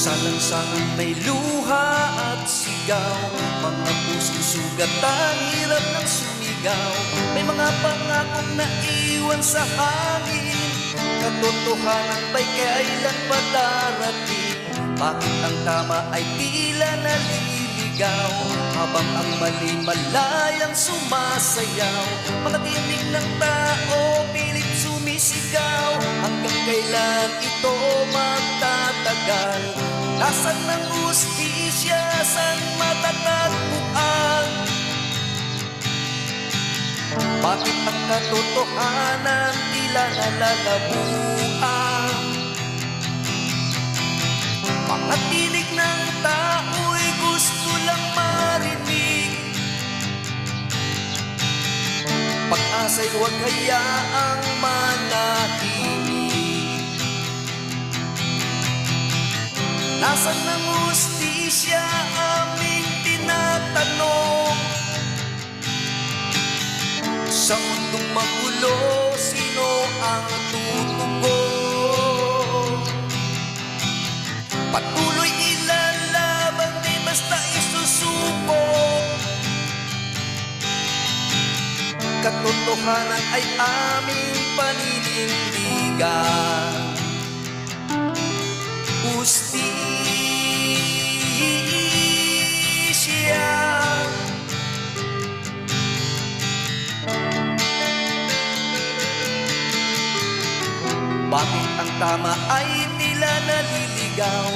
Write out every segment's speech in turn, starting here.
Salansangan may luha at sigaw, mga pusong sugatan, hirap ng sumigaw. May mga pangakong naiwan sa hangin, katotohanan ba'y kailan pa darating? Bakit ang tama ay tila naliligaw, habang ang mali malayang sumasayaw? Mga tinig ng tao pilit sumisigaw, hanggang kailan ito magtatagal? Nasaan ng hustisya, saan matatagpuan? Bakit ang katotohanan tila nalalabuan? Mga tinig ng tao'y gusto lang marinig, pag-asa'y huwag hayaang manahimik. Nasaan ng hustisya, aming tinatanong? Sa mundong magulo, sino ang tutugon? Patuloy ilalaban, di basta isusuko. Katotohanan ay aming paninindigan. Hustisya. Bakit ang tama ay tila naliligaw,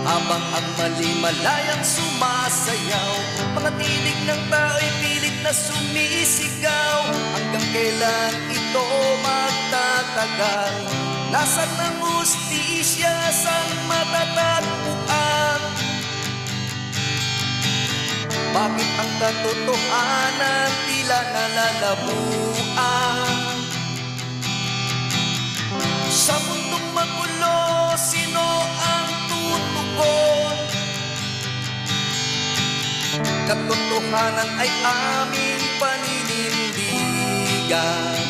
habang ang mali malayang sumasayaw? Mga tinig ng tao'y pilit na sumisigaw, hanggang kailan ito magtatagal? Nasaan ng hustisya, saan matatagpuan? Bakit ang katotohanan tila nalalabuan? Sa mundong magulo, sino ang tutugon? Katotohanan ay aming paninindigan.